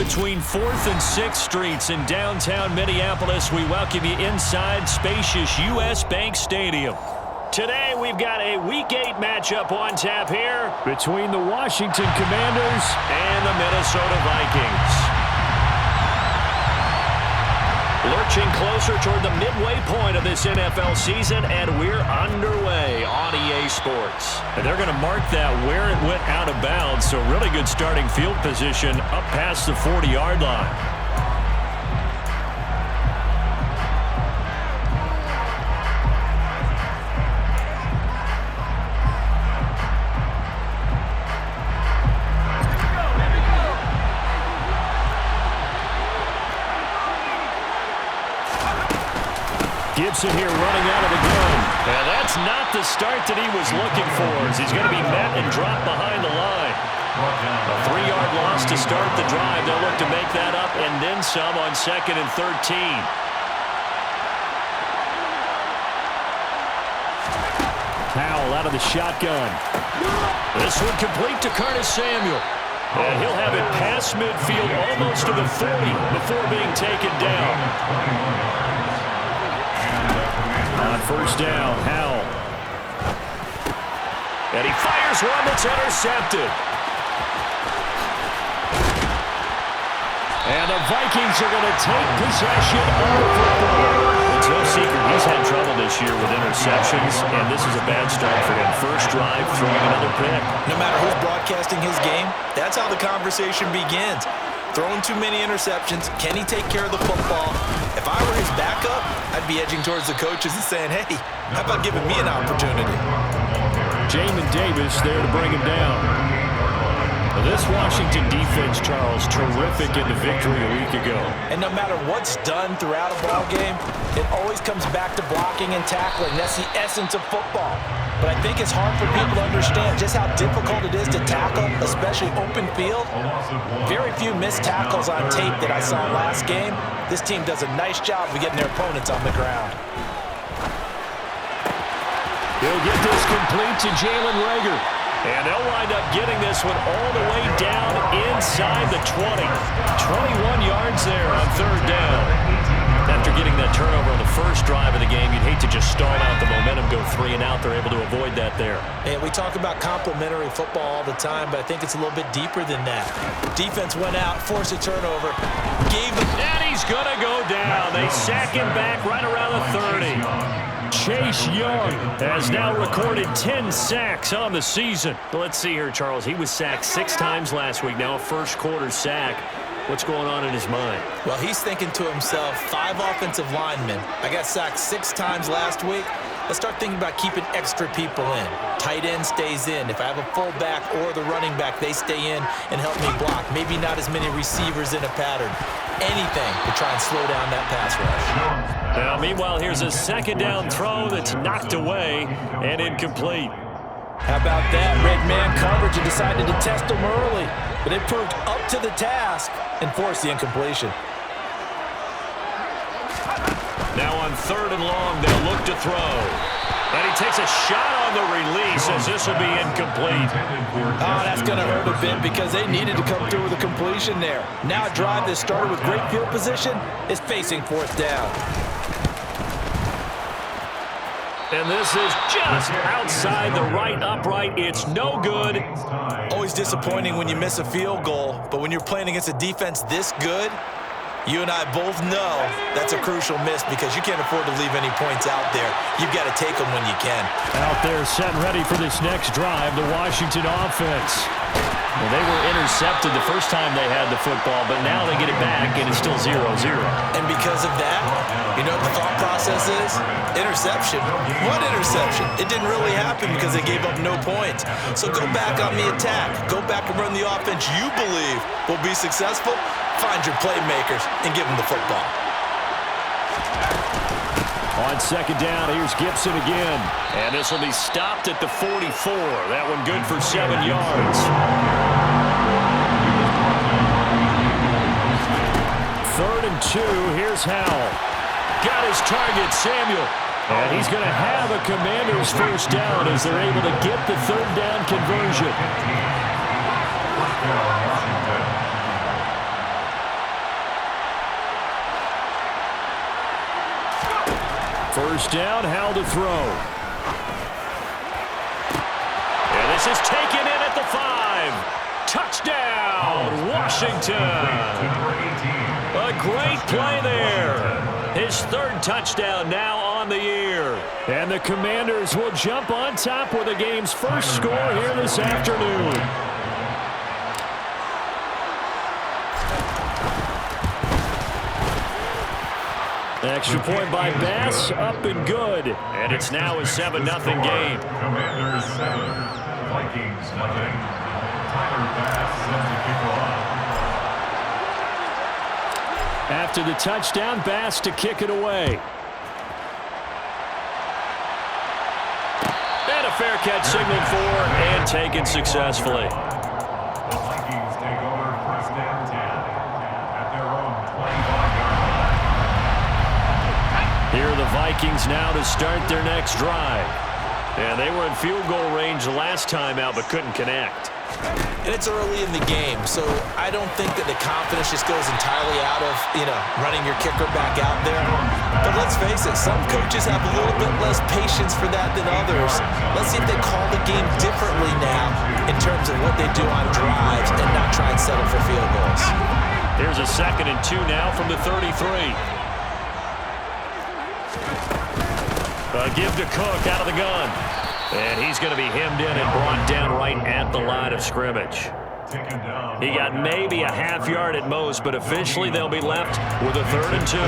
between 4th and 6th Streets in downtown Minneapolis. We welcome you inside spacious U.S. Bank Stadium. Today we've got a Week 8 matchup on tap here between the Washington Commanders and the Minnesota Vikings. Lurching closer toward the midway point of this NFL season, and we're underway on EA Sports. And they're going to mark that where it went out of bounds, so really good starting field position up past the 40-yard line. Gibson here running out of the gun. And that's not the start that he was looking for, as he's going to be met and dropped behind the line. A 3-yard loss to start the drive. They'll look to make that up and then some on 2nd and 13. Powell out of the shotgun. This one complete to Curtis Samuel. And he'll have it past midfield almost to the 40 before being taken down. On first down, Howell. And he fires one that's intercepted. And the Vikings are going to take possession of the football. It's no secret he's had trouble this year with interceptions, and this is a bad start for him. First drive, throwing another pick. No matter who's broadcasting his game, that's how the conversation begins. Throwing too many interceptions. Can he take care of the football? If I were his backup, I'd be edging towards the coaches and saying, hey, how about giving me an opportunity? Jamin Davis there to bring him down. Well, this Washington defense, Charles, terrific in the victory a week ago. And no matter what's done throughout a ball game, it always comes back to blocking and tackling. That's the essence of football. But I think it's hard for people to understand just how difficult it is to tackle, especially open field. Very few missed tackles on tape that I saw last game. This team does a nice job of getting their opponents on the ground. He'll get this complete to Jalen Reagor. And they'll wind up getting this one all the way down inside the 20. 21 yards there on third down. After getting that turnover on the first drive of the game, you'd hate to just stall out the momentum, go 3 and out. They're able to avoid that there. And we talk about complementary football all the time, but I think it's a little bit deeper than that. Defense went out, forced a turnover, gave them... And he's going to go down. They sack him back right around the 30. Chase Young has now recorded 10 sacks on the season. Let's see here, Charles. He was sacked 6 times last week. Now a first-quarter sack. What's going on in his mind? Well, he's thinking to himself, 5 offensive linemen. I got sacked 6 times last week. Let's start thinking about keeping extra people in. Tight end stays in. If I have a fullback or the running back, they stay in and help me block. Maybe not as many receivers in a pattern. Anything to try and slow down that pass rush. Now, meanwhile, here's a second down throw that's knocked away and incomplete. How about that? Red man coverage and decided to test him early. But it proved up to the task and forced the incompletion. Now on third and long, they'll look to throw. And he takes a shot on the release as this will be incomplete. Oh, that's going to hurt a bit because they needed to come through with a completion there. Now a drive that started with great field position is facing fourth down. And this is just outside the right upright. It's no good. Always disappointing when you miss a field goal, but when you're playing against a defense this good, you and I both know that's a crucial miss because you can't afford to leave any points out there. You've got to take them when you can. Out there set and ready for this next drive, the Washington offense. Well, they were intercepted the first time they had the football, but now they get it back, and it's still 0-0. And because of that, you know what the thought process is? Interception. What interception? It didn't really happen because they gave up no points. So go back on the attack. Go back and run the offense you believe will be successful. Find your playmakers and give them the football. On second down, here's Gibson again. And this will be stopped at the 44. That one good for 7 yards. Third and 2, here's Howell. Got his target, Samuel. And he's going to have a Commander's first down as they're able to get the third down conversion. First down, Howell to throw. And this is taken in at the 5. Touchdown, Washington. A great play there. His third touchdown now on the year. And the Commanders will jump on top with the game's first score here this afternoon. Extra point by Bass, up and good. And it's now a 7-0 game. Commanders 7, Vikings 0. Tyler Bass sends the kickoff. After the touchdown, Bass to kick it away. And a fair catch signaled for and taken successfully. The Vikings take over first and 10 at their own 25-yard line. Here are the Vikings now to start their next drive. And they were in field goal range the last time out but couldn't connect. And it's early in the game, so I don't think that the confidence just goes entirely out of, running your kicker back out there. But let's face it, some coaches have a little bit less patience for that than others. Let's see if they call the game differently now in terms of what they do on drives and not try and settle for field goals. Here's a 2nd and 2 now from the 33. A give to Cook out of the gun. And he's going to be hemmed in and brought down right at the line of scrimmage. He got maybe a half yard at most, but officially they'll be left with a 3rd and 2.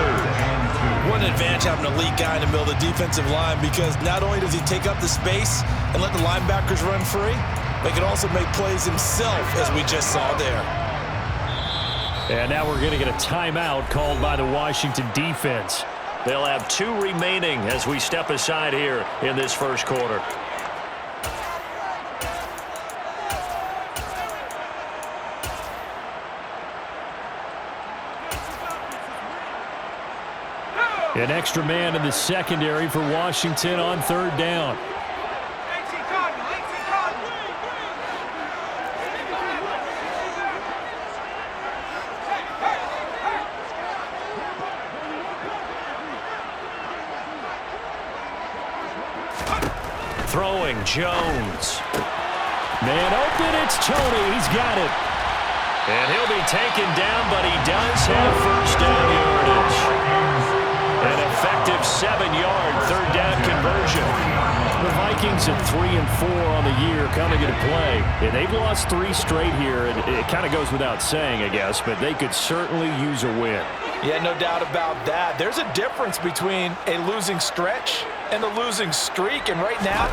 What an advantage having an elite guy in the middle of the defensive line, because not only does he take up the space and let the linebackers run free, but he can also make plays himself, as we just saw there. And now we're going to get a timeout called by the Washington defense. They'll have 2 remaining as we step aside here in this first quarter. An extra man in the secondary for Washington on 3rd down. Throwing, Jones. Man open, it's Tony. He's got it. And he'll be taken down, but he does have first down yardage. An effective 7-yard 3rd down conversion. The Vikings at 3-4 on the year coming into play. And they've lost 3 straight here. And it kind of goes without saying, I guess, but they could certainly use a win. Yeah, no doubt about that. There's a difference between a losing stretch and a losing streak. And right now,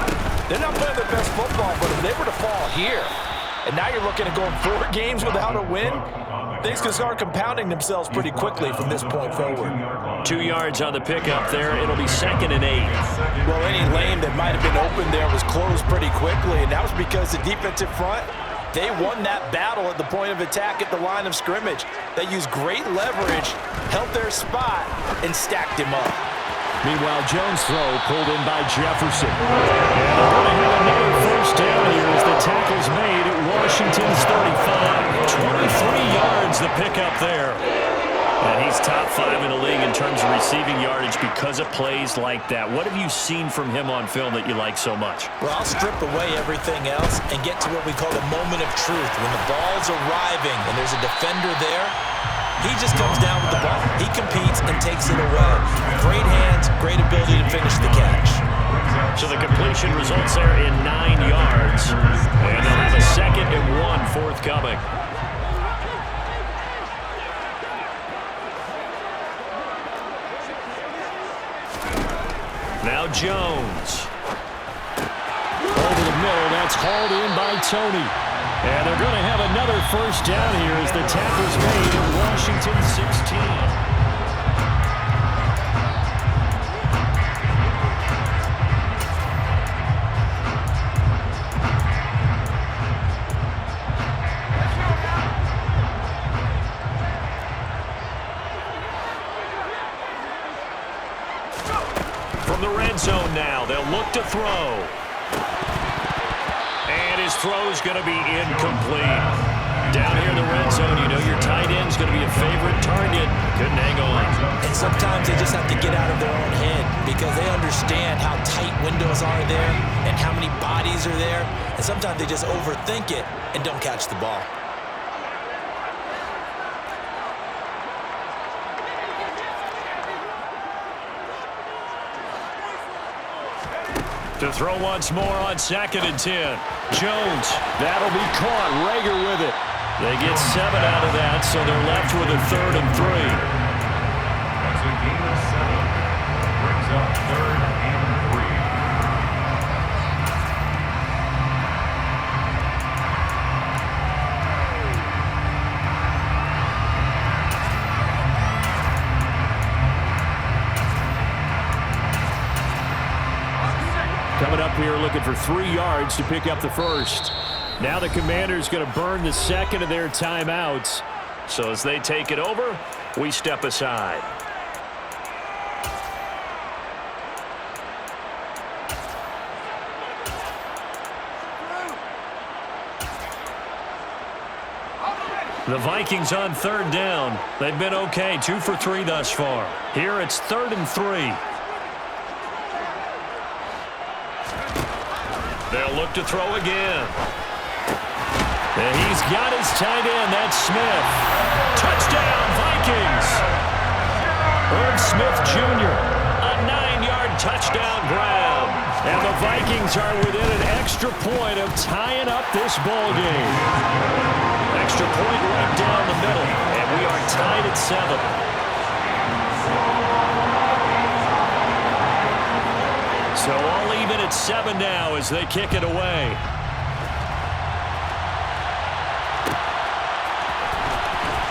they're not playing their best football, but if they were to fall here, and now you're looking at going 4 games without a win, things can start compounding themselves pretty quickly from this point forward. 2 yards on the pickup there. It'll be 2nd and 8. Well, any lane that might have been open there was closed pretty quickly, and that was because the defensive front, they won that battle at the point of attack at the line of scrimmage. They used great leverage, held their spot, and stacked him up. Meanwhile, Jones' throw pulled in by Jefferson. And they're going to have another first down here as the tackle's made at Washington's 35. 23 yards the pickup there. And he's top 5 in the league in terms of receiving yardage because of plays like that. What have you seen from him on film that you like so much? Well, I'll strip away everything else and get to what we call the moment of truth. When the ball's arriving and there's a defender there, he just comes down with the ball. He competes and takes it away. Great hands, great ability to finish the catch. So the completion results there in 9 yards. And they'll have a 2nd and 1 forthcoming. Now Jones. Over the middle, that's hauled in by Tony. And they're going to have another first down here as the tackle's made at Washington 16. From the red zone now, they'll look to throw. And his throw's going to be incomplete. Down here in the red zone, you know your tight end's going to be a favorite target. Couldn't hang on. And sometimes they just have to get out of their own head because they understand how tight windows are there and how many bodies are there. And sometimes they just overthink it and don't catch the ball. To throw once more on 2nd and 10. Jones, that'll be caught. Rager with it. They get 7 out of that, so they're left with a 3rd and 3. That's a gain of 7. Brings up 3rd and 3. Coming up here looking for 3 yards to pick up the first. Now the Commanders going to burn the second of their timeouts. So as they take it over, we step aside. The Vikings on 3rd down. They've been okay, 2 for 3 thus far. Here it's 3rd and 3. They'll look to throw again. And he's got his tight end. That's Smith. Touchdown, Vikings. Irv Smith Jr., a 9-yard touchdown grab. And the Vikings are within an extra point of tying up this ball game. Extra point right down the middle. And we are tied at 7. So all even at 7 now as they kick it away.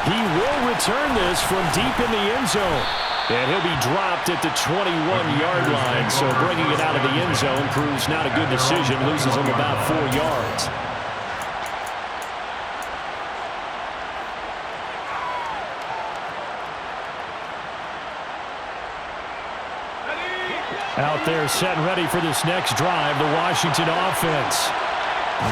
He will return this from deep in the end zone. And he'll be dropped at the 21-yard line. So bringing it out of the end zone proves not a good decision. Loses him about 4 yards. Out there set and ready for this next drive, the Washington offense.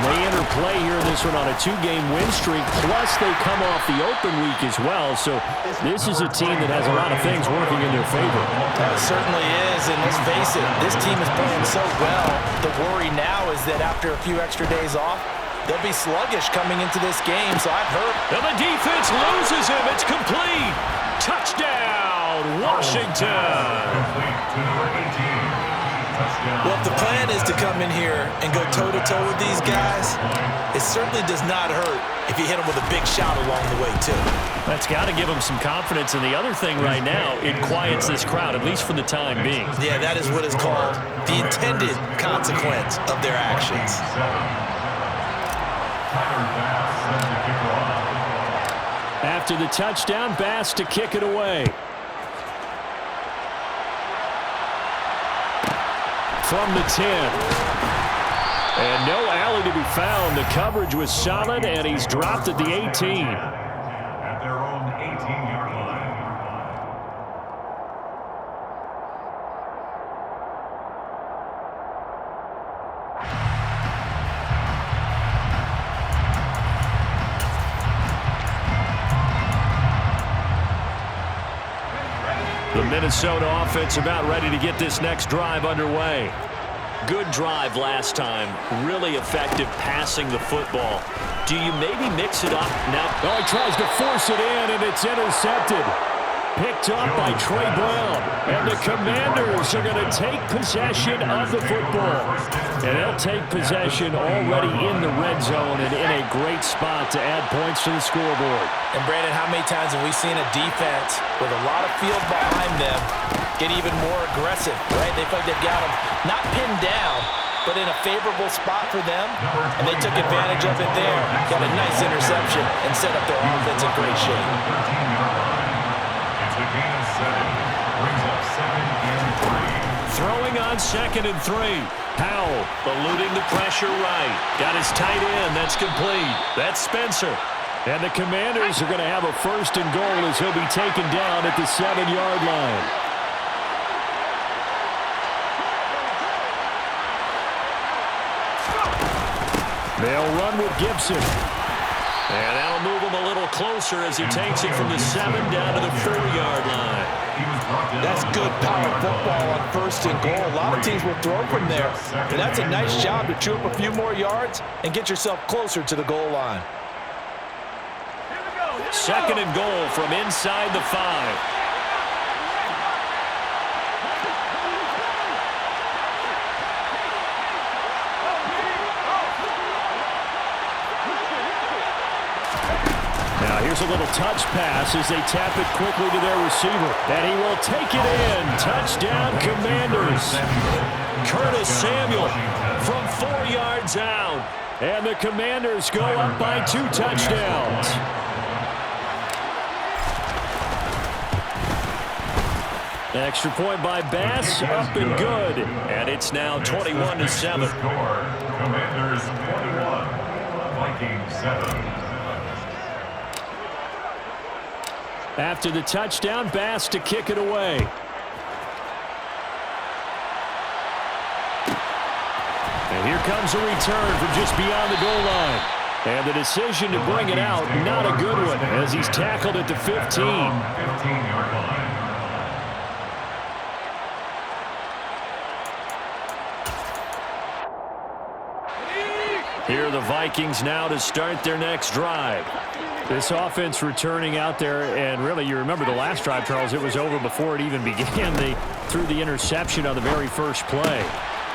They interplay here in this one on a 2-game win streak, plus they come off the open week as well. So this is a team that has a lot of things working in their favor. It certainly is, and let's face it, this team is playing so well. The worry now is that after a few extra days off, they'll be sluggish coming into this game, so I've heard. And the defense loses him. It's complete. Touchdown, Washington. Well, if the plan is to come in here and go toe-to-toe with these guys, it certainly does not hurt if you hit them with a big shot along the way, too. That's got to give them some confidence. And the other thing right now, it quiets this crowd, at least for the time being. Yeah, that is what is called the intended consequence of their actions. After the touchdown, Bass to kick it away. From the 10. And no alley to be found. The coverage was solid, and he's dropped at the 18. At their own 18-yard line. The Minnesota offense about ready to get this next drive underway. Good drive last time. Really effective passing the football. Do you maybe mix it up now? Oh, he tries to force it in, and it's intercepted. Picked up by Trey Brown. And the Commanders are going to take possession of the football. And they'll take possession already in the red zone and in a great spot to add points to the scoreboard. And, Brandon, how many times have we seen a defense with a lot of field behind them get even more aggressive, right? They feel like they've got them not pinned down, but in a favorable spot for them, and they took advantage of it there, got a nice interception, and set up their offense in great shape. It's a gain of 7. Brings up 2nd and 3. Throwing on 2nd and 3. Powell eluding the pressure right. Got his tight end. That's complete. That's Spencer. And the Commanders are going to have a 1st and goal as he'll be taken down at the 7-yard line. They'll run with Gibson. And that'll move him a little closer as he takes it from the 7 down to the 4-yard line. That's good power football on 1st and goal. A lot of teams will throw from there. And that's a nice job to chew up a few more yards and get yourself closer to the goal line. 2nd and goal from inside the 5. Now here's a little touch pass as they tap it quickly to their receiver. And he will take it in. Touchdown, Commanders. Curtis Samuel from 4 yards out. And the Commanders go up by 2 touchdowns. Extra point by Bass, up and good. And it's now 21-7. Commanders 21, Vikings 7. After the touchdown, Bass to kick it away. And here comes a return from just beyond the goal line. And the decision to bring it out, not a good one, as he's tackled at the 15. 15-yard line. Here are the Vikings now to start their next drive. This offense returning out there, and really, you remember the last drive, Charles, it was over before it even began. They threw the interception on the very first play.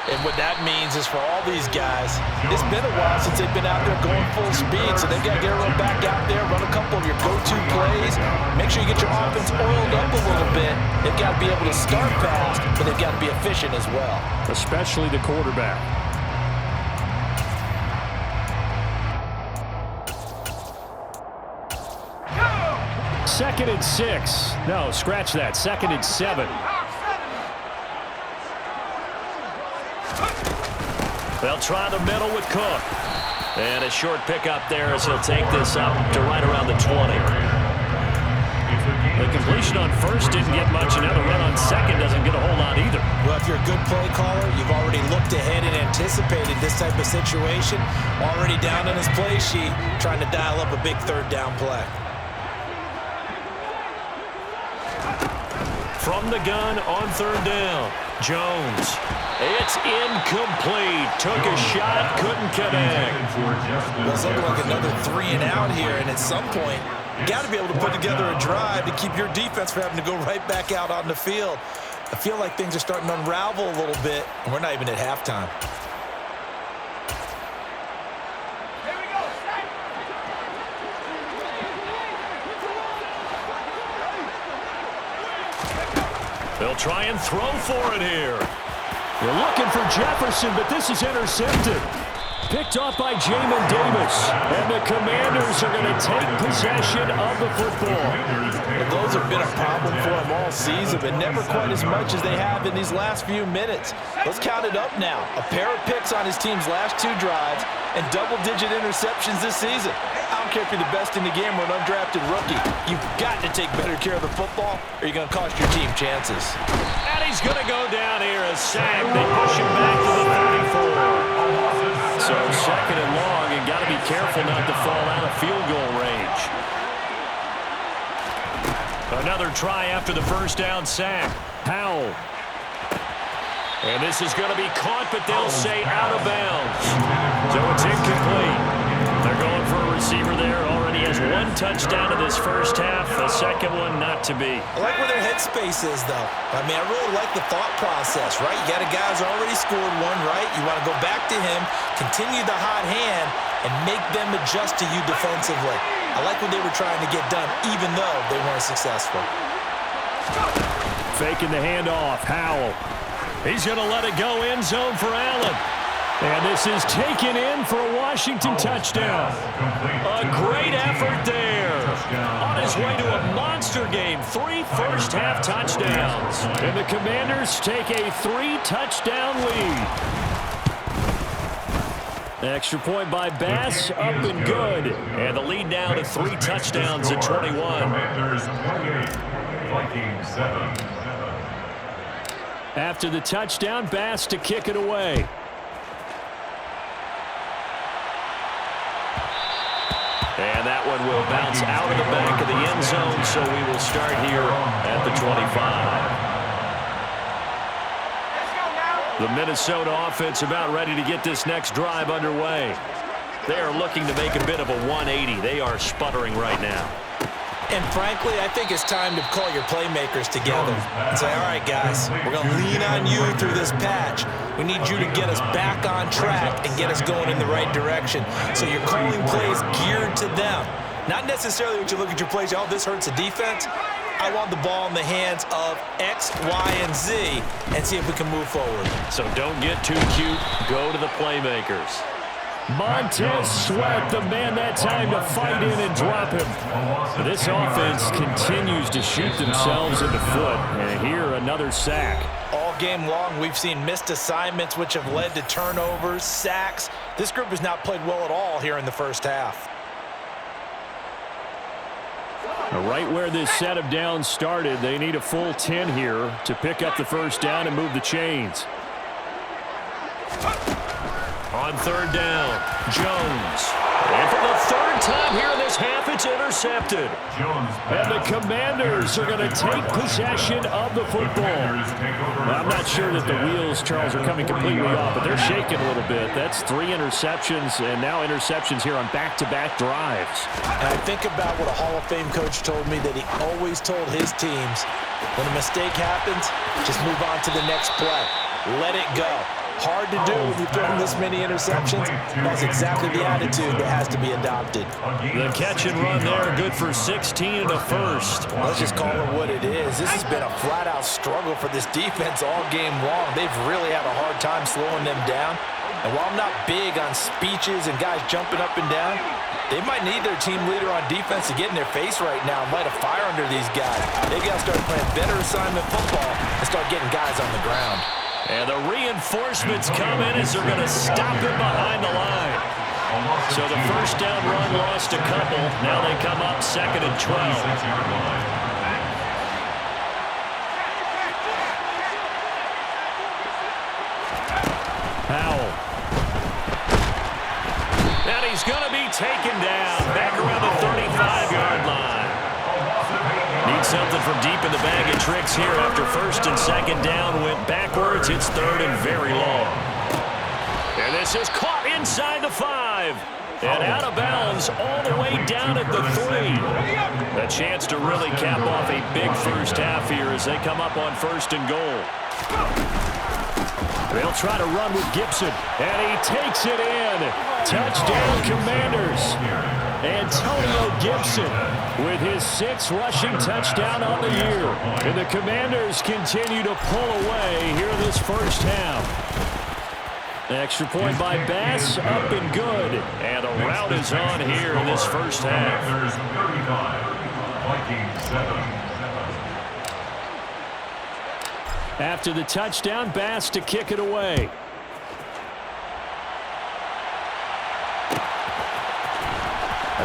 And what that means is for all these guys, it's been a while since they've been out there going full speed, so they've got to get everyone back out there, run a couple of your go-to plays, make sure you get your offense oiled up a little bit. They've got to be able to start fast, but they've got to be efficient as well. Especially the quarterback. Second and 6. No, scratch that. 2nd and 7. They'll try the middle with Cook. And a short pickup there as he'll take this up to right around the 20. The completion on 1st didn't get much, and now the run on 2nd doesn't get a whole lot either. Well, if you're a good play caller, you've already looked ahead and anticipated this type of situation. Already down on his play sheet, trying to dial up a big 3rd down play. From the gun on 3rd down, Jones. It's incomplete. Took a shot, couldn't connect. Well, it's looking like another 3 and out here, and at some point, you got to be able to put together a drive to keep your defense from having to go right back out on the field. I feel like things are starting to unravel a little bit, and we're not even at halftime. They'll try and throw for it here. They're looking for Jefferson, but this is intercepted. Picked off by Jamin Davis. And the Commanders are going to take possession of the football. Well, those have been a problem for them all season, but never quite as much as they have in these last few minutes. Let's count it up now. A pair of picks on his team's last 2 drives and double-digit interceptions this season. I don't care if you're the best in the game or an undrafted rookie. You've got to take better care of the football or you're going to cost your team chances. And he's going to go down here as sacked. They push him back to the 34. So 2nd and long, and got to be careful not to fall out of field goal range. Another try after the 1st down sack. Howell. And this is going to be caught, but they'll say out of bounds. So it's incomplete. They're going for a receiver there. Already has 1 touchdown in this 1st half. A 2nd one not to be. I like where their headspace is, though. I mean, I really like the thought process, right? You got a guy who's already scored 1, right? You want to go back to him, continue the hot hand, and make them adjust to you defensively. I like what they were trying to get done, even though they weren't successful. Faking the handoff. Howell. He's going to let it go end zone for Allen. And this is taken in for a Washington touchdown. A great effort there. On his way to a monster game. 3 first-half touchdowns. And the Commanders take a 3-touchdown lead. Extra point by Bass, up and good. And the lead now to 3 touchdowns at 21. Commanders 28, Vikings 7. After the touchdown, Bass to kick it away. And that one will bounce out of the back of the end zone, so we will start here at the 25. The Minnesota offense about ready to get this next drive underway. They are looking to make a bit of a 180. They are sputtering right now. And frankly, I think it's time to call your playmakers together and say, all right, guys, we're going to lean on you through this patch. We need you to get us back on track and get us going in the right direction. So you're calling plays geared to them. Not necessarily when you look at your plays, oh, this hurts the defense. I want the ball in the hands of X, Y, and Z and see if we can move forward. So don't get too cute. Go to the playmakers. Montez Sweat, the man that time to fight in and drop him. This offense continues to shoot themselves in the foot. And here, another sack. All game long, we've seen missed assignments which have led to turnovers, sacks. This group has not played well at all here in the first half. Right where this set of downs started, they need a full 10 here to pick up the first down and move the chains. On third down, Jones. And for the third time here in this half, it's intercepted. And the Commanders are going to take possession of the football. I'm not sure that the wheels, Charles, are coming completely off, but they're shaking a little bit. That's 3 interceptions, and now interceptions here on back-to-back drives. And I think about what a Hall of Fame coach told me that he always told his teams, when a mistake happens, just move on to the next play. Let it go. Hard to do when you've thrown this many interceptions. That's exactly the attitude that has to be adopted. The catch and run there, good for 16 and a first. Let's just call it what it is. This has been a flat-out struggle for this defense all game long. They've really had a hard time slowing them down. And while I'm not big on speeches and guys jumping up and down, they might need their team leader on defense to get in their face right now and light a fire under these guys. They've got to start playing better assignment football and start getting guys on the ground. And the reinforcements come in as they're going to stop him behind the line. So the first down run lost a couple. Now they come up 2nd and 12. Powell. And he's going to be taken down back around the 35-yard line. Needs something from deep in the bag of tricks here after 1st and 2nd down. Went backwards. It's 3rd and very long. And this is caught inside the 5. And out of bounds all the way down at the 3. A chance to really cap off a big first half here as they come up on 1st and goal. They'll try to run with Gibson. And he takes it in. Touchdown, Commanders. Antonio Gibson with his 6th rushing touchdown on the year. And the Commanders continue to pull away here in this first half. Extra point by Bass, up and good. And the route is on here in this first half. After the touchdown, Bass to kick it away.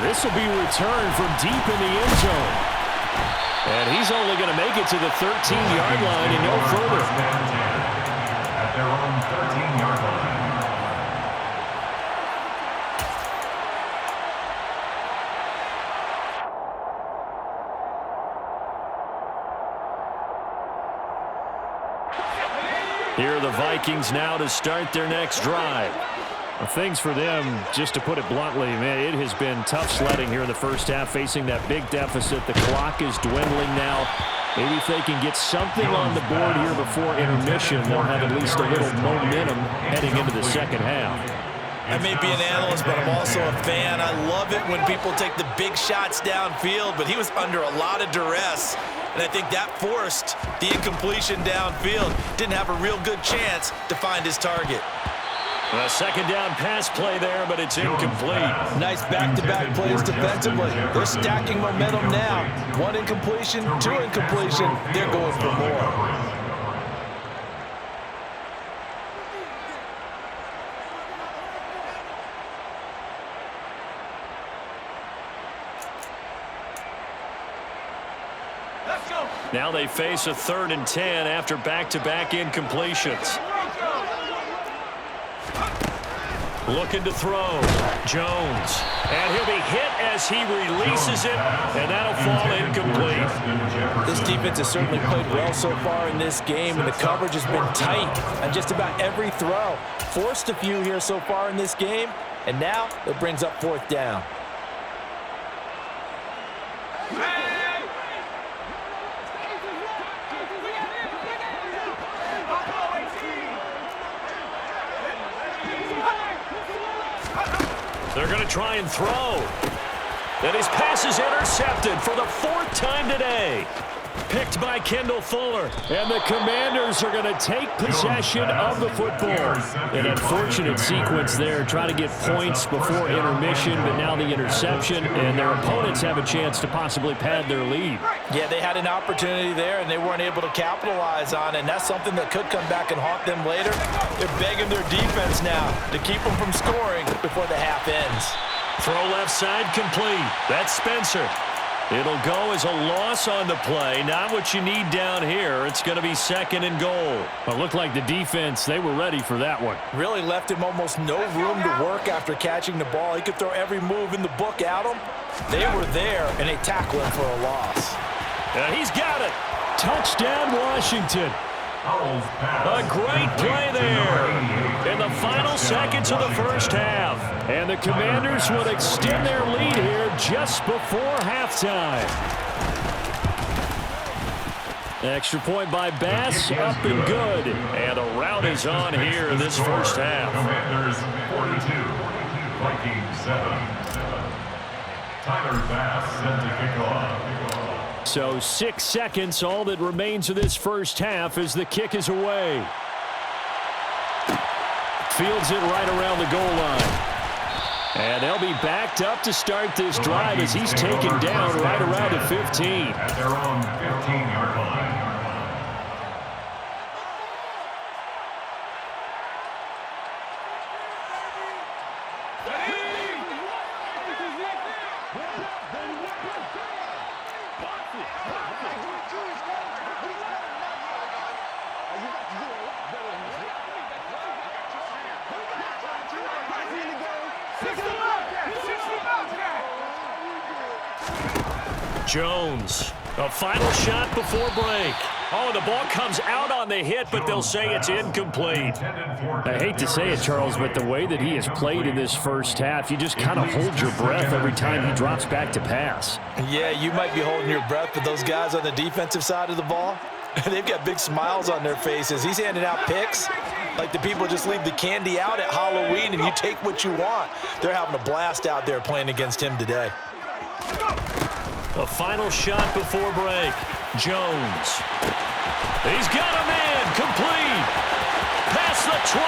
This will be returned from deep in the end zone. And he's only going to make it to the 13-yard line and no further. At their own 13-yard line. Here are the Vikings now to start their next drive. Well, things for them, just to put it bluntly, man, it has been tough sledding here in the first half, facing that big deficit. The clock is dwindling now. Maybe if they can get something on the board here before intermission, they'll have at least a little momentum heading into the second half. I may be an analyst, but I'm also a fan. I love it when people take the big shots downfield, but he was under a lot of duress. And I think that forced the incompletion downfield. Didn't have a real good chance to find his target. A second down pass play there, but it's incomplete. Nice back-to-back plays defensively. They're stacking momentum now. 1 incompletion, 2 incompletion. They're going for more. Now they face a 3rd and 10 after back-to-back incompletions. Looking to throw. Jones. And he'll be hit as as he releases it, and that'll fall incomplete. This defense has certainly played well so far in this game, and the coverage has been tight on just about every throw. Forced a few here so far in this game, and now it brings up 4th down. They're going to try and throw. And his pass is intercepted for the 4th time today. Picked by Kendall Fuller. And the Commanders are going to take possession of the football. An unfortunate sequence there, trying to get points before intermission, but now the interception, and their opponents have a chance to possibly pad their lead. Yeah, they had an opportunity there, and they weren't able to capitalize on it, and that's something that could come back and haunt them later. They're begging their defense now to keep them from scoring before the half ends. Throw left side complete. That's Spencer. It'll go as a loss on the play. Not what you need down here. It's going to be 2nd and goal. It looked like the defense, they were ready for that one. Really left him almost no room to work after catching the ball. He could throw every move in the book at him. They were there, and they tackle him for a loss. He's got it. Touchdown, Washington. A great play there in the final seconds of the first half. And the Commanders would extend their lead here just before halftime. Extra point by Bass, up and good. And a rout is on here in this first half. Commanders 42, Vikings 7. Tyler Bass set to kick off. So 6 seconds, all that remains of this first half as the kick is away. Fields it right around the goal line. And they'll be backed up to start this drive as he's taken down right around the 15. At their own 15-yard line. Jones, a final shot before break. Oh, the ball comes out on the hit, but they'll say it's incomplete. I hate to say it, Charles, but the way that he has played in this first half, you just kind of hold your breath every time he drops back to pass. Yeah, you might be holding your breath, but those guys on the defensive side of the ball, they've got big smiles on their faces. He's handing out picks like the people just leave the candy out at Halloween and you take what you want. They're having a blast out there playing against him today. A final shot before break. Jones. He's got a man. Complete. Past the 20.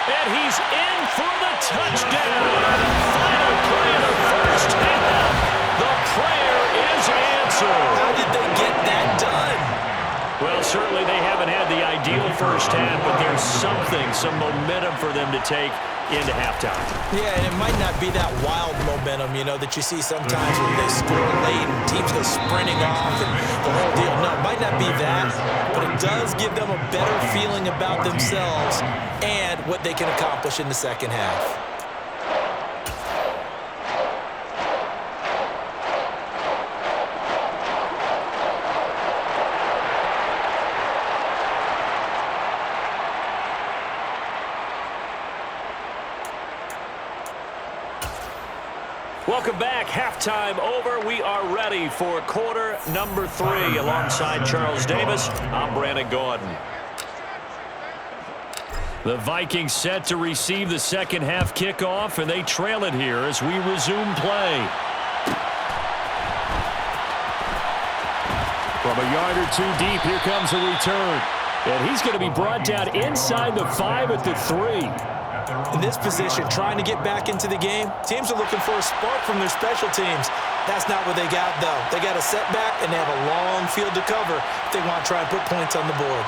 And he's in for the touchdown. Final play of the first half. The prayer is answered. How did they get that done? Well, certainly they haven't had the ideal first half, but there's some momentum for them to take into halftime. Yeah, and it might not be that wild momentum, that you see sometimes when they score late and teams go sprinting off and the whole deal. No, it might not be that, but it does give them a better feeling about themselves and what they can accomplish in the second half. Welcome back. Halftime over. We are ready for quarter number 3. Alongside Charles Davis, I'm Brandon Gordon. The Vikings set to receive the second half kickoff, and they trail it here as we resume play. From a yard or two deep, here comes a return. And he's going to be brought down inside the 5 at the 3. In this position, trying to get back into the game, teams are looking for a spark from their special teams. That's not what they got, though. They got a setback, and they have a long field to cover if they want to try and put points on the board.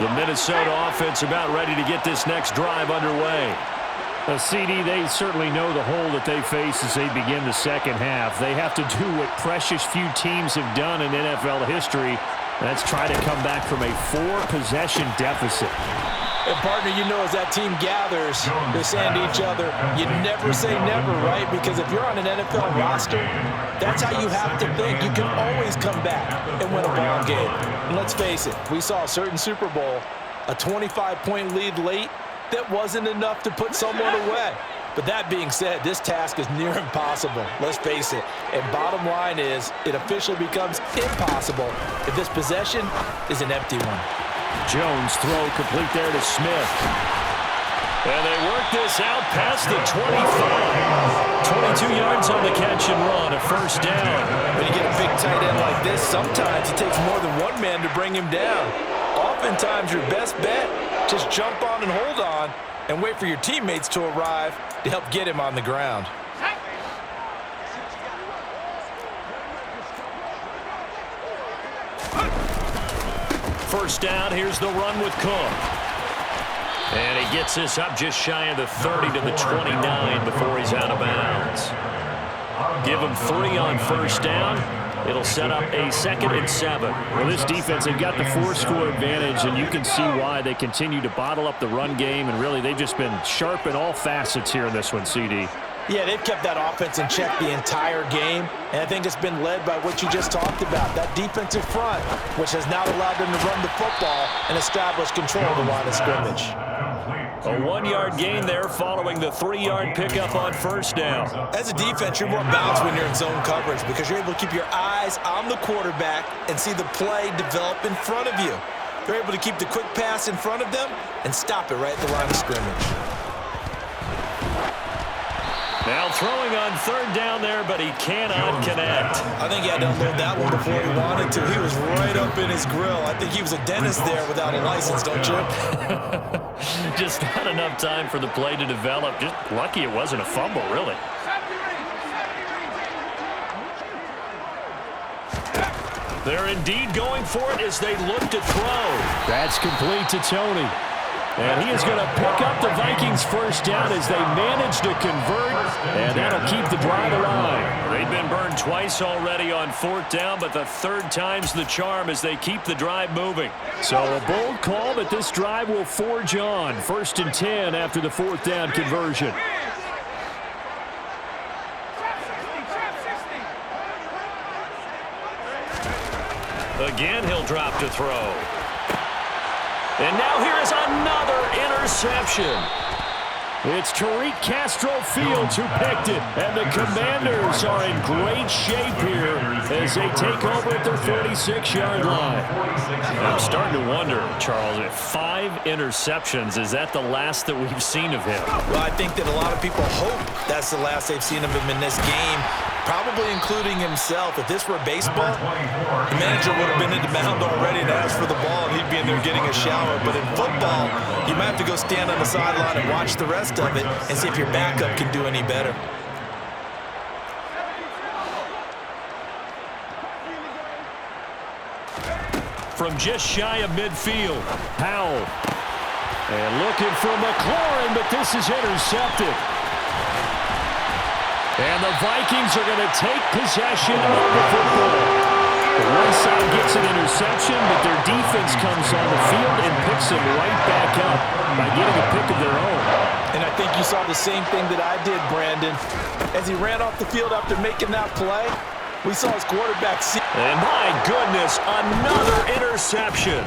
The Minnesota offense about ready to get this next drive underway. CD, they certainly know the hole that they face as they begin the second half. They have to do what precious few teams have done in NFL history, Let's try to come back from a 4-possession deficit. And partner, you know, as that team gathers, they're saying to each other, you never say never, right? Because if you're on an NFL roster, that's how you have to think. You can always come back and win a ball game. And let's face it, we saw a certain Super Bowl, a 25-point lead late, that wasn't enough to put someone away. But that being said, this task is near impossible. Let's face it. And bottom line is, it officially becomes impossible if this possession is an empty one. Jones throw complete there to Smith. And they work this out past the 25. 22 yards on the catch and run, a first down. When you get a big tight end like this, sometimes it takes more than one man to bring him down. Oftentimes, your best bet, just jump on and hold on and wait for your teammates to arrive to help get him on the ground. First down, here's the run with Cook. And he gets this up just shy of the 30 to the 29 before he's out of bounds. Give him 3 on first down. It'll set up a 2nd and 7. Well, this defense, they've got the 4-score advantage, and you can see why they continue to bottle up the run game, and really they've just been sharp in all facets here in this one, CD. Yeah, they've kept that offense in check the entire game, and I think it's been led by what you just talked about, that defensive front, which has now allowed them to run the football and establish control of the line of scrimmage. A 1-yard gain there following the 3-yard pickup on first down. As a defense, you're more balanced when you're in zone coverage because you're able to keep your eyes on the quarterback and see the play develop in front of you. They're able to keep the quick pass in front of them and stop it right at the line of scrimmage. Now throwing on third down there, but he cannot connect. I think he had to unload that one before he wanted to. He was right up in his grill. I think he was a dentist there without a license, don't you? Just not enough time for the play to develop. Just lucky it wasn't a fumble, really. They're indeed going for it as they look to throw. That's complete to Tony. And he is going to pick up the Vikings first down as they manage to convert, and that'll keep the drive alive. They've been burned twice already on 4th down, but the 3rd time's the charm as they keep the drive moving. So a bold call that this drive will forge on. 1st and 10 after the 4th down conversion. Again, he'll drop to throw. And now here is another interception. It's Tariq Castro Fields who picked it, and the Commanders are in great shape here as they take over at their 46-yard line. I'm starting to wonder, Charles, if 5 interceptions, is that the last that we've seen of him? Well, I think that a lot of people hope that's the last they've seen of him in this game, probably including himself. If this were baseball, the manager would have been in the mound already and asked for the ball, and he'd be in there getting a shower. But in football, you might have to go stand on the sideline and watch the rest of it and see if your backup can do any better. From just shy of midfield, Powell. And looking for McLaurin, but this is intercepted. And the Vikings are going to take possession of the football. The one side gets an interception, but their defense comes on the field and picks them right back up by getting a pick of their own. And I think you saw the same thing that I did, Brandon. As he ran off the field after making that play, we saw his quarterback see. And my goodness, another interception.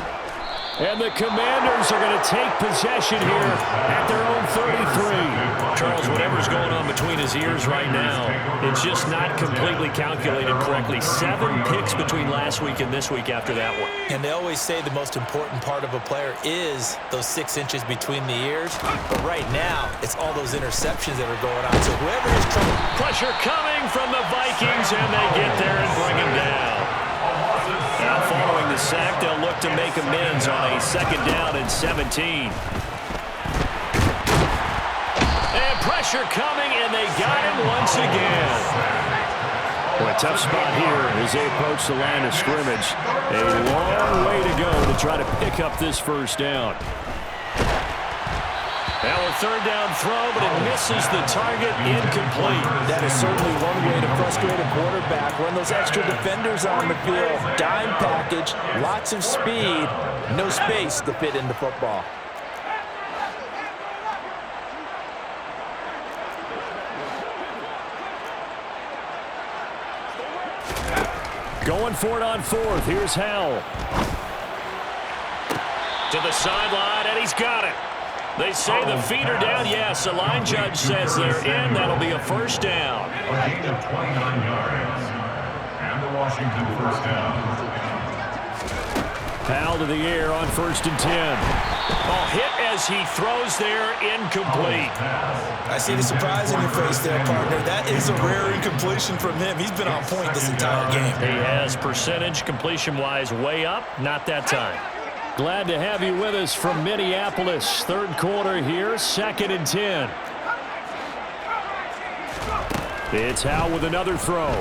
And the Commanders are going to take possession here at their own 33. Charles, whatever's going on between his ears right now, it's just not completely calculated correctly. 7 picks between last week and this week after that one. And they always say the most important part of a player is those 6 inches between the ears. But right now, it's all those interceptions that are going on. So whoever is trying... Pressure coming from the Vikings, and they get there and bring him down. Now following the sack, they'll look to make amends on a 2nd down and 17. And pressure coming, and they got him once again. Well, a tough spot here as they approach the line of scrimmage. A long way to go to try to pick up this first down. Now a third down throw, but it misses the target, incomplete. That is certainly one way to frustrate a quarterback. Run those extra defenders on the field. Dime package, lots of speed, no space to fit in the football. Going for it on fourth. Here's Howell. To the sideline, and he's got it. They say the feet are down. Yes, the line judge says they're in. That'll be a first down. A gain of 29 yards. And the Washington first down. Howell to the air on 1st and 10. Oh, hit as he throws there, incomplete. I see the surprise in your face there, partner. That is a rare incompletion from him. He's been on point this entire game. He has percentage completion-wise way up, not that time. Glad to have you with us from Minneapolis. Third quarter here, 2nd and 10. It's Howell with another throw.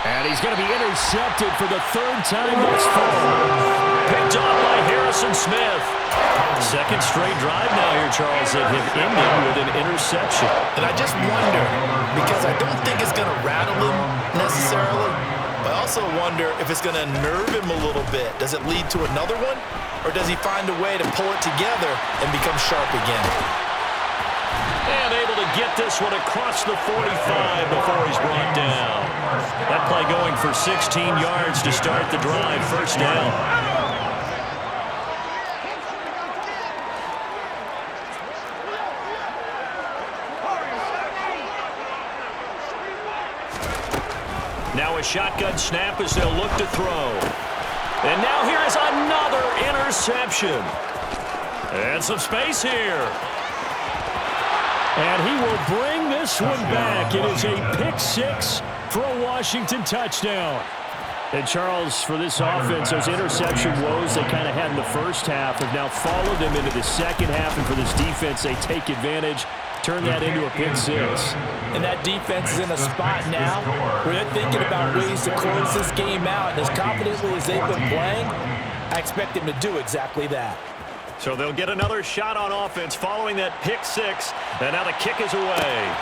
And he's going to be intercepted for the third time thus far. Picked off by Harrison Smith. Second straight drive now here, Charles, that have ended with an interception. And I just wonder, because I don't think it's going to rattle him necessarily, but I also wonder if it's going to nerve him a little bit. Does it lead to another one? Or does he find a way to pull it together and become sharp again? And able to get this one across the 45 before he's brought down. That play going for 16 yards to start the drive. First down. Now a shotgun snap as they'll look to throw. And now here is another interception. And some space here. And he will bring this one back. It is a pick six for a Washington touchdown. And Charles, for this offense, those interception woes they kind of had in the first half have now followed them into the second half. And for this defense, they take advantage, turn that into a pick six. And that defense is in a spot now where they're thinking about ways to close this game out. And as confidently as they've been playing, I expect them to do exactly that. So they'll get another shot on offense following that pick six. And now the kick is away.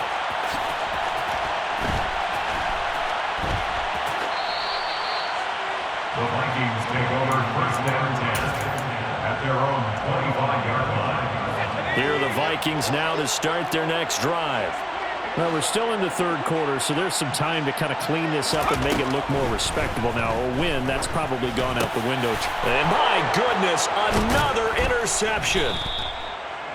The Vikings take over first down 10 at their own 25-yard line. Here are the Vikings now to start their next drive. Well, we're still in the third quarter, so there's some time to kind of clean this up and make it look more respectable. Now, a win, that's probably gone out the window. And my goodness, another interception.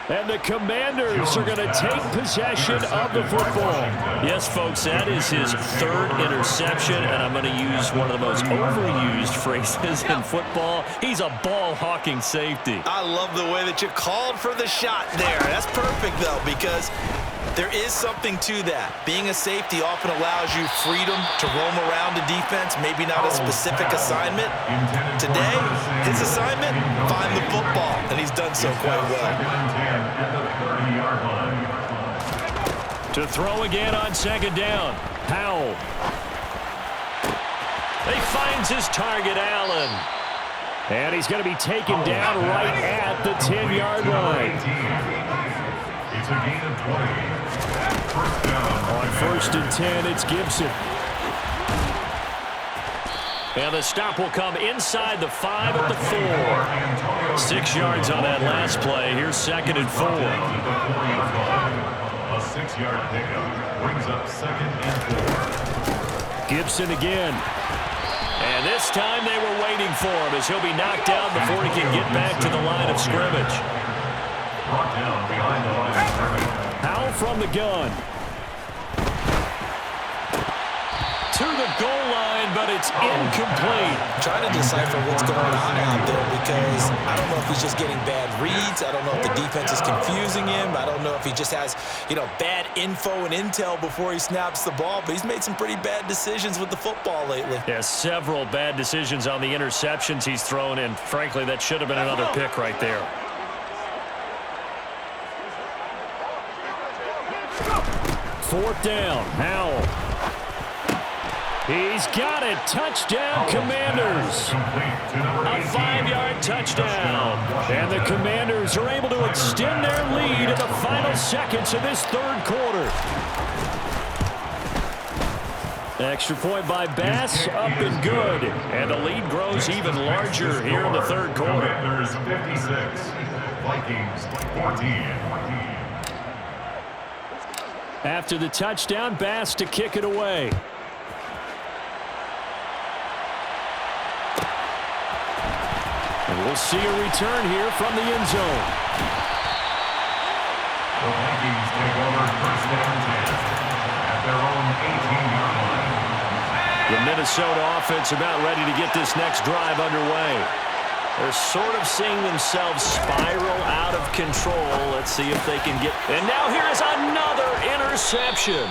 And the Commanders are going to take possession of the football. Yes, folks, that is his third interception, and I'm going to use one of the most overused phrases in football. He's a ball-hawking safety. I love the way that you called for the shot there. That's perfect, though, because there is something to that. Being a safety often allows you freedom to roam around the defense, maybe not a specific assignment. Today, his assignment, find the football, and he's done so quite well. To throw again on second down. Howell. He finds his target, Allen. And he's going to be taken down right at the 10-yard line. It's a gain of 20. First down. On 1st and 10, it's Gibson. And the stop will come inside the 5 at the 4. 6 yards on that last play. Here's 2nd and 4. A 6-yard pickup brings up 2nd and 4. Gibson again. And this time they were waiting for him as he'll be knocked down before he can get back to the line of scrimmage. Brought down behind the line of scrimmage. Howell from the gun. To the goal line, but it's incomplete. Trying to decipher what's going on out there because I don't know if he's just getting bad reads. I don't know if the defense is confusing him. I don't know if he just has, bad info and intel before he snaps the ball. But he's made some pretty bad decisions with the football lately. Yeah, several bad decisions on the interceptions he's thrown, and frankly, that should have been another pick right there. Fourth down, Howell. He's got it. Touchdown, Commanders. A 5-yard touchdown. And the Commanders are able to extend their lead in the final seconds of this third quarter. Extra point by Bass, up and good. And the lead grows even larger here in the third quarter. Commanders 56, Vikings 14. After the touchdown, Bass to kick it away. And we'll see a return here from the end zone. The Vikings take over first down 10 at their own 18-yard line. The Minnesota offense about ready to get this next drive underway. They're sort of seeing themselves spiral out of control. Let's see if they can get... And now here is another interception.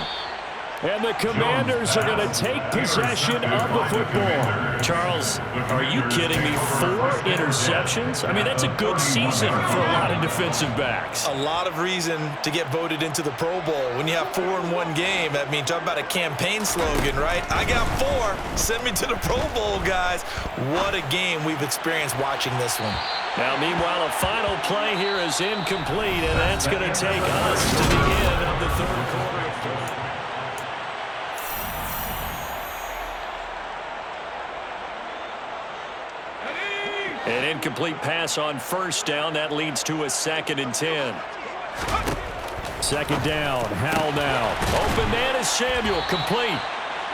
And the Commanders are going to take possession of the football. Charles, are you kidding me? 4 interceptions? I mean, that's a good season for a lot of defensive backs. A lot of reason to get voted into the Pro Bowl. When you have 4 in one game, I mean, talk about a campaign slogan, right? I got 4. Send me to the Pro Bowl, guys. What a game we've experienced watching this one. Now, meanwhile, a final play here is incomplete, and that's going to take us to the end of the third quarter. An incomplete pass on first down. That leads to a 2nd and 10. Second down. Howell now. Open man is Samuel. Complete.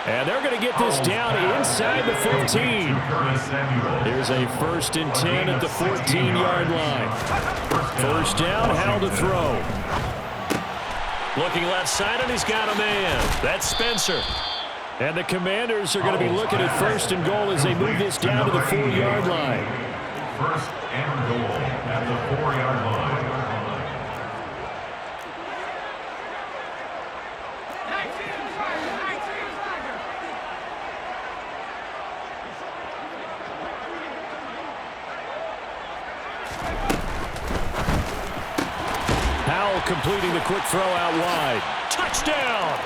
And they're going to get this down inside the 15. Here's a 1st and 10 at the 14-yard line. First down. Howell to throw. Looking left side, and he's got a man. That's Spencer. And the Commanders are going to be looking at 1st and goal as they move this down to the 4-yard line. 1st and goal at the 4-yard line. Howell completing the quick throw out wide. Touchdown!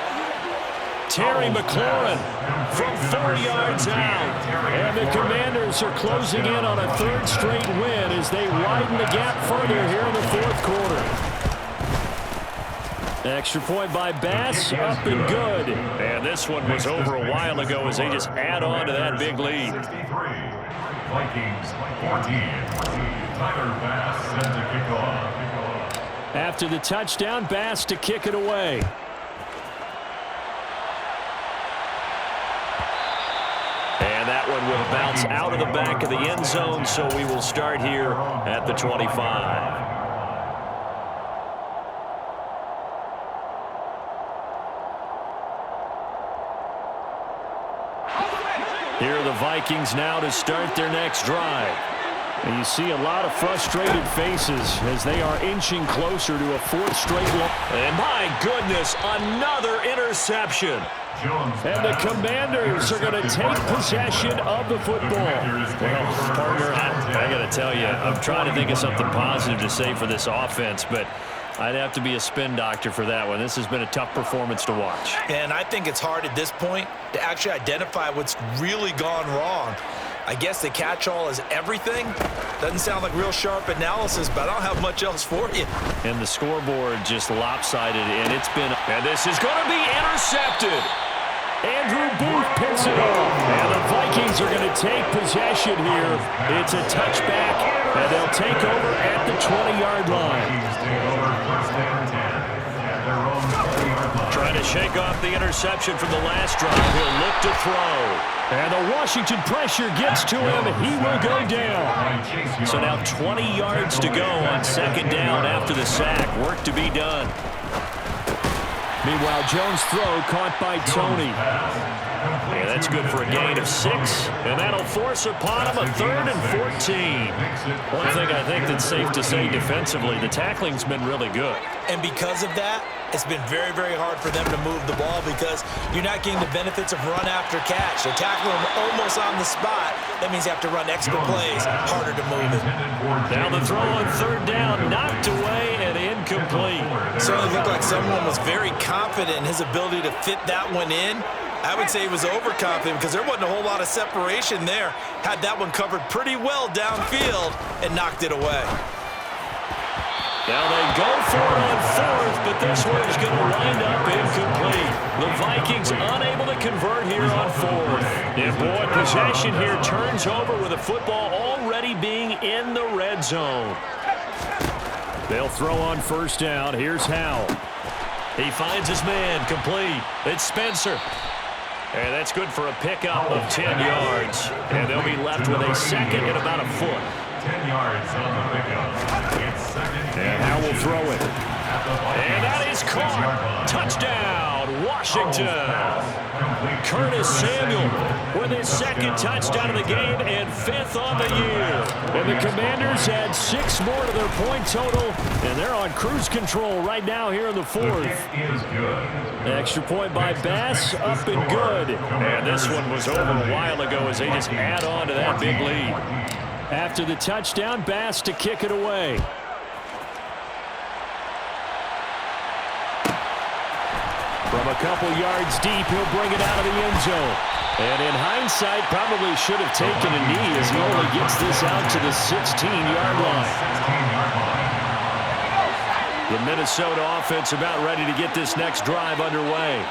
Terry McLaurin from 4 yards out. And the Commanders are closing in on a 3rd straight win as they widen the gap further here in the 4th quarter. Extra point by Bass, up and good. And this one was over a while ago as they just add on to that big lead. 63, Vikings 14. Tyler Bass set to kick off. After the touchdown, Bass to kick it away. And that one will bounce out of the back of the end zone, so we will start here at the 25. Here are the Vikings now to start their next drive. And you see a lot of frustrated faces as they are inching closer to a 4th straight one. And my goodness, another interception. And the Commanders are going to take possession of the football. Well, partner, I got to tell you, I'm trying to think of something positive to say for this offense, but I'd have to be a spin doctor for that one. This has been a tough performance to watch. And I think it's hard at this point to actually identify what's really gone wrong. I guess the catch-all is everything. Doesn't sound like real sharp analysis, but I don't have much else for you. And the scoreboard just lopsided, and it's been... And this is going to be intercepted. Andrew Booth picks it up. And the Vikings are going to take possession here. It's a touchback, and they'll take over at the 20-yard line. Trying to shake off the interception from the last drive. He'll look to throw. And the Washington pressure gets to him, and he will go down. So now 20 yards to go on 2nd down after the sack. Work to be done. Meanwhile, Jones' throw caught by Tony. Yeah, that's good for a gain of 6. And that'll force upon him a 3rd and 14. One thing I think that's safe to say defensively, the tackling's been really good. And because of that, it's been very, very hard for them to move the ball because you're not getting the benefits of run after catch. They're tackling them almost on the spot. That means you have to run extra plays, harder to move it. Now the throw on 3rd down, knocked away and incomplete. Certainly looked like someone was very confident in his ability to fit that one in. I would say he was overconfident because there wasn't a whole lot of separation there. Had that one covered pretty well downfield and knocked it away. Now they go for it on fourth, but this one is going to wind up incomplete. The Vikings unable to convert here on fourth. And boy, possession here turns over with the football already being in the red zone. They'll throw on first down. Here's Howell. He finds his man, complete. It's Spencer. And that's good for a pickup of 10 yards. And they'll be left with a second and about a foot. 10 yards on the pickup. It's second. And Howell will throw it. And that is caught. Touchdown, Washington. Curtis Samuel with his second touchdown of the game and fifth on the year. And the Commanders add 6 more to their point total, and they're on cruise control right now here in the fourth. Extra point by Bass, up and good. And this one was over a while ago as they just add on to that big lead. After the touchdown, Bass to kick it away. From a couple yards deep, he'll bring it out of the end zone. And in hindsight, probably should have taken a knee as he only gets this out to the 16-yard line. The Minnesota offense about ready to get this next drive underway.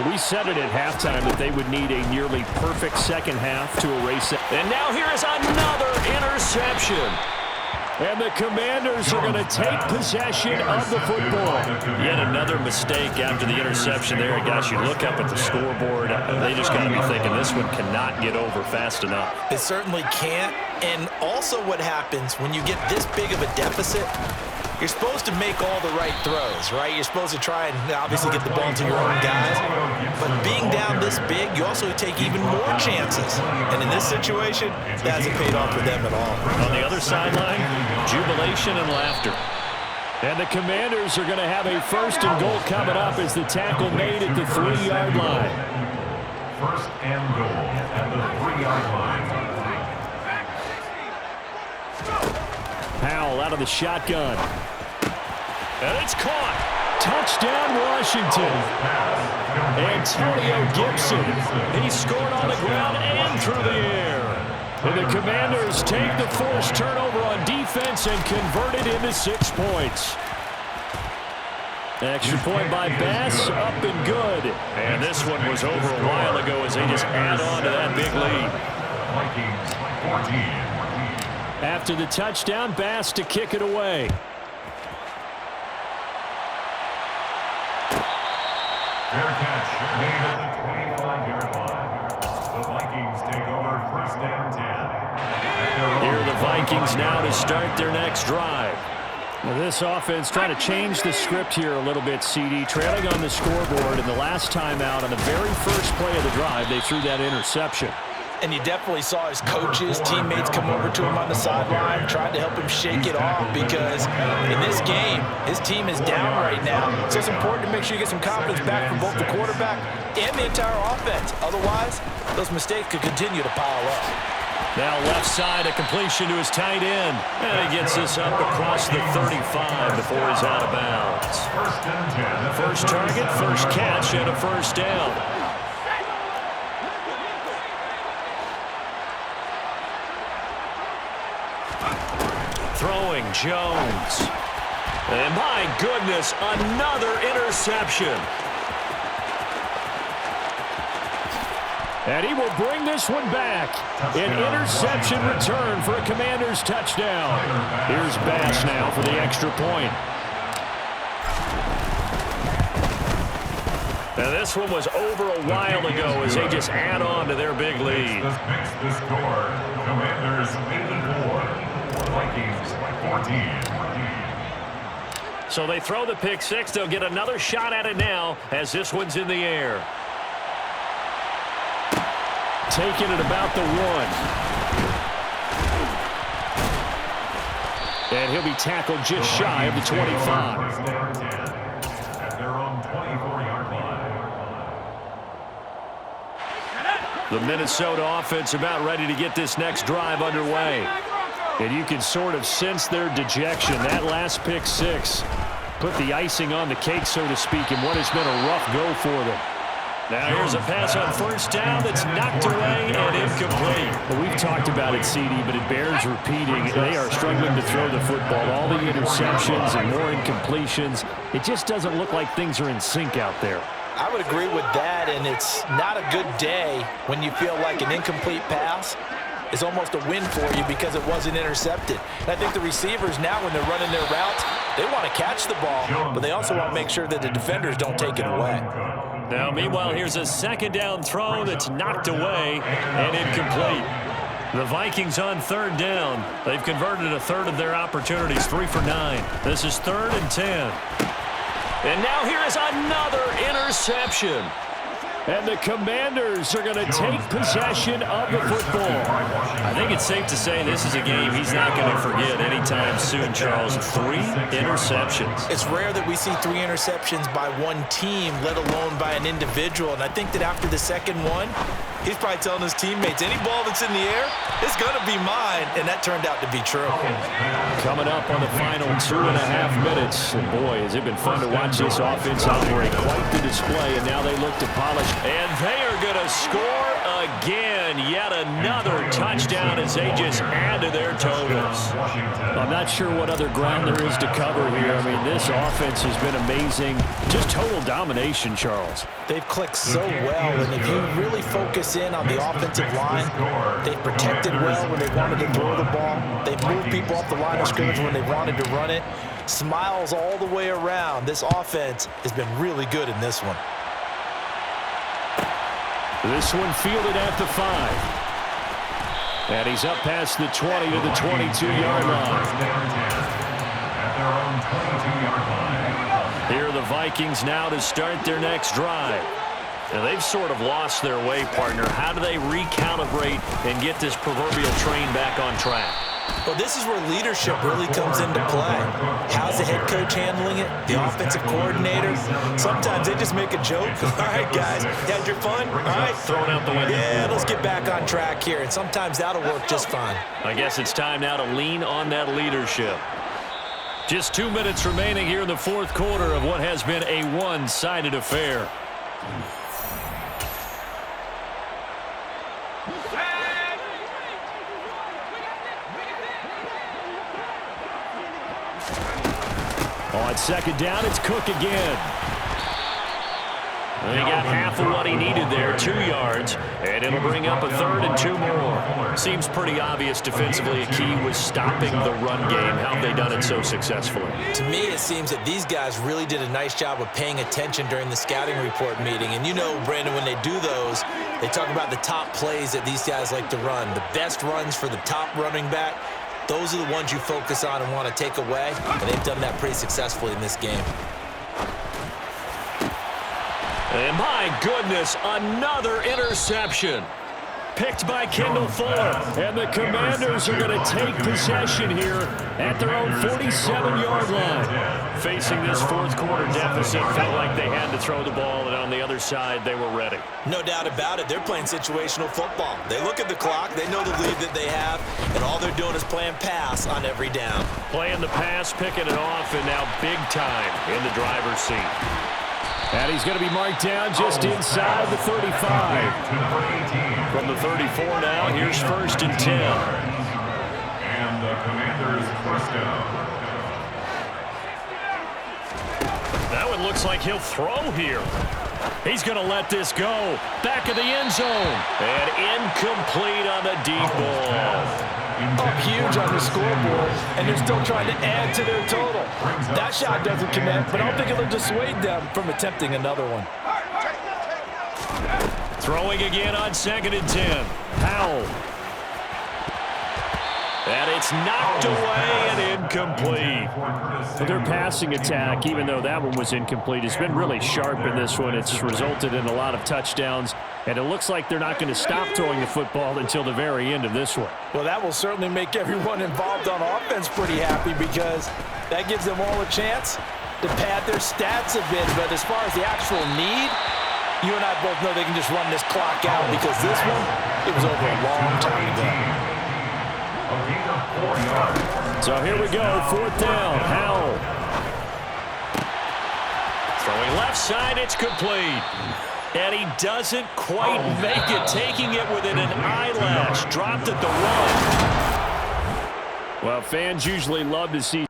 We said it at halftime that they would need a nearly perfect second half to erase it. And now here is another interception. And the Commanders are going to take possession of the football. Yet another mistake after the interception there. Guys, you look up at the scoreboard, they just got to be thinking this one cannot get over fast enough. It certainly can't. And also what happens when you get this big of a deficit, you're supposed to make all the right throws, right? You're supposed to try and obviously get the ball to your own guys. But being down this big, you also take even more chances. And in this situation, that hasn't paid off for them at all. On the other sideline, jubilation and laughter. And the Commanders are going to have a first and goal coming up as the tackle made at the 3-yard line. First and goal at the 3-yard line. Howell out of the shotgun. And it's caught. Touchdown, Washington. Antonio Gibson. He scored on the ground and through the air. And the Commanders take the forced turnover on defense and convert it into 6 points. Extra point by Bass, up and good. And this one was over a while ago as they just add on to that big lead. Vikings 14. After the touchdown, Bass to kick it away. Fair catch made at the 25-yard line. The Vikings take over first and 10. Here are the Vikings now to start their next drive. Well, this offense trying to change the script here a little bit, CD. Trailing on the scoreboard, and the last time out on the very first play of the drive, they threw that interception. And you definitely saw his coaches, teammates come over to him on the sideline, tried to help him shake it off because in this game, his team is down right now. So it's important to make sure you get some confidence back from both the quarterback and the entire offense. Otherwise, those mistakes could continue to pile up. Now left side, a completion to his tight end. And he gets this up across the 35 before he's out of bounds. First target, first catch, and a first down. Throwing Jones. And my goodness, another interception. And he will bring this one back. An interception return for a Commanders touchdown. Here's Bass now for the extra point. And this one was over a while ago as they just add on to their big lead. This makes the score. Commanders 8-4. Vikings 14. So they throw the pick six. They'll get another shot at it now as this one's in the air. Taking it about the 1. And he'll be tackled just shy of the 25. At their own 24-yard line. The Minnesota offense about ready to get this next drive underway. And you can sort of sense their dejection. That last pick six put the icing on the cake, so to speak, in what has been a rough go for them. Now here's a pass on first down that's knocked away and incomplete. Well, we've talked about it, CD, but it bears repeating. They are struggling to throw the football. All the interceptions and more incompletions. It just doesn't look like things are in sync out there. I would agree with that, and it's not a good day when you feel like an incomplete pass is almost a win for you because it wasn't intercepted. And I think the receivers now, when they're running their routes, they want to catch the ball, but they also want to make sure that the defenders don't take it away. Now, meanwhile, here's a second down throw that's knocked away and incomplete. The Vikings on third down. They've converted a third of their opportunities, 3 for 9. This is 3rd and 10. And now here is another interception. And the Commanders are going to take possession of the football. I think it's safe to say this is a game he's not going to forget anytime soon, Charles. 3 interceptions. It's rare that we see 3 interceptions by one team, let alone by an individual. And I think that after the second one, he's probably telling his teammates, any ball that's in the air, it's going to be mine. And that turned out to be true. Coming up on the final 2.5 minutes. And boy, has it been fun to watch this offense operate. Quite the display, and now they look to polish. And they are going to score again. Yet another touchdown as they just add to their totals. I'm not sure what other ground there is to cover here. I mean, this offense has been amazing. Just total domination, Charles. They've clicked so well, and if you really focus in on the offensive line, they've protected well when they wanted to throw the ball. They've moved people off the line of scrimmage when they wanted to run it. Smiles all the way around. This offense has been really good in this one. This one fielded at the 5. And he's up past the 20 to the 22-yard line. At their own 22-yard line. Here are the Vikings now to start their next drive. Now they've sort of lost their way, partner. How do they recalibrate and get this proverbial train back on track? Well, this is where leadership really comes into play. How's the head coach handling it? The offensive coordinator? Sometimes they just make a joke. All right, guys, you had your fun? All right. Thrown out the window. Yeah, let's get back on track here. And sometimes that'll work just fine. I guess it's time now to lean on that leadership. Just 2 minutes remaining here in the fourth quarter of what has been a one-sided affair. On second down, it's Cook again. He got half of what he needed there, 2 yards, and it'll bring up a 3rd and 2 more. Seems pretty obvious defensively a key was stopping the run game. How have they done it so successfully? To me, it seems that these guys really did a nice job of paying attention during the scouting report meeting. And you know, Brandon, when they do those, they talk about the top plays that these guys like to run, the best runs for the top running back. Those are the ones you focus on and want to take away, and they've done that pretty successfully in this game. And my goodness, another interception. Picked by Kendall Fuller. And the Commanders are going to take possession here at their own 47-yard line. Facing this fourth quarter deficit, felt like they had to throw the ball, and on the other side, they were ready. No doubt about it. They're playing situational football. They look at the clock, they know the lead that they have, and all they're doing is playing pass on every down. Playing the pass, picking it off, and now big time in the driver's seat. And he's going to be marked down just inside the 35. From the 34 now, here's 1st and 10. And the Commanders' first down. That one looks like he'll throw here. He's going to let this go. Back of the end zone. And incomplete on the deep ball. Up huge on the scoreboard, and they're still trying to add to their total. That shot doesn't connect, but I don't think it'll dissuade them from attempting another one. Throwing again on 2nd and 10. Powell. And it's knocked away and incomplete. Their passing attack, even though that one was incomplete, has been really sharp in this one. It's resulted in a lot of touchdowns, and it looks like they're not going to stop throwing the football until the very end of this one. Well, that will certainly make everyone involved on offense pretty happy because that gives them all a chance to pad their stats a bit. But as far as the actual need, you and I both know they can just run this clock out because this one, it was over a long time ago. So here we go, 4th down, Howell. Throwing left side, it's complete. And he doesn't quite make it, taking it within an eyelash. Dropped at the 1. Well, fans usually love to see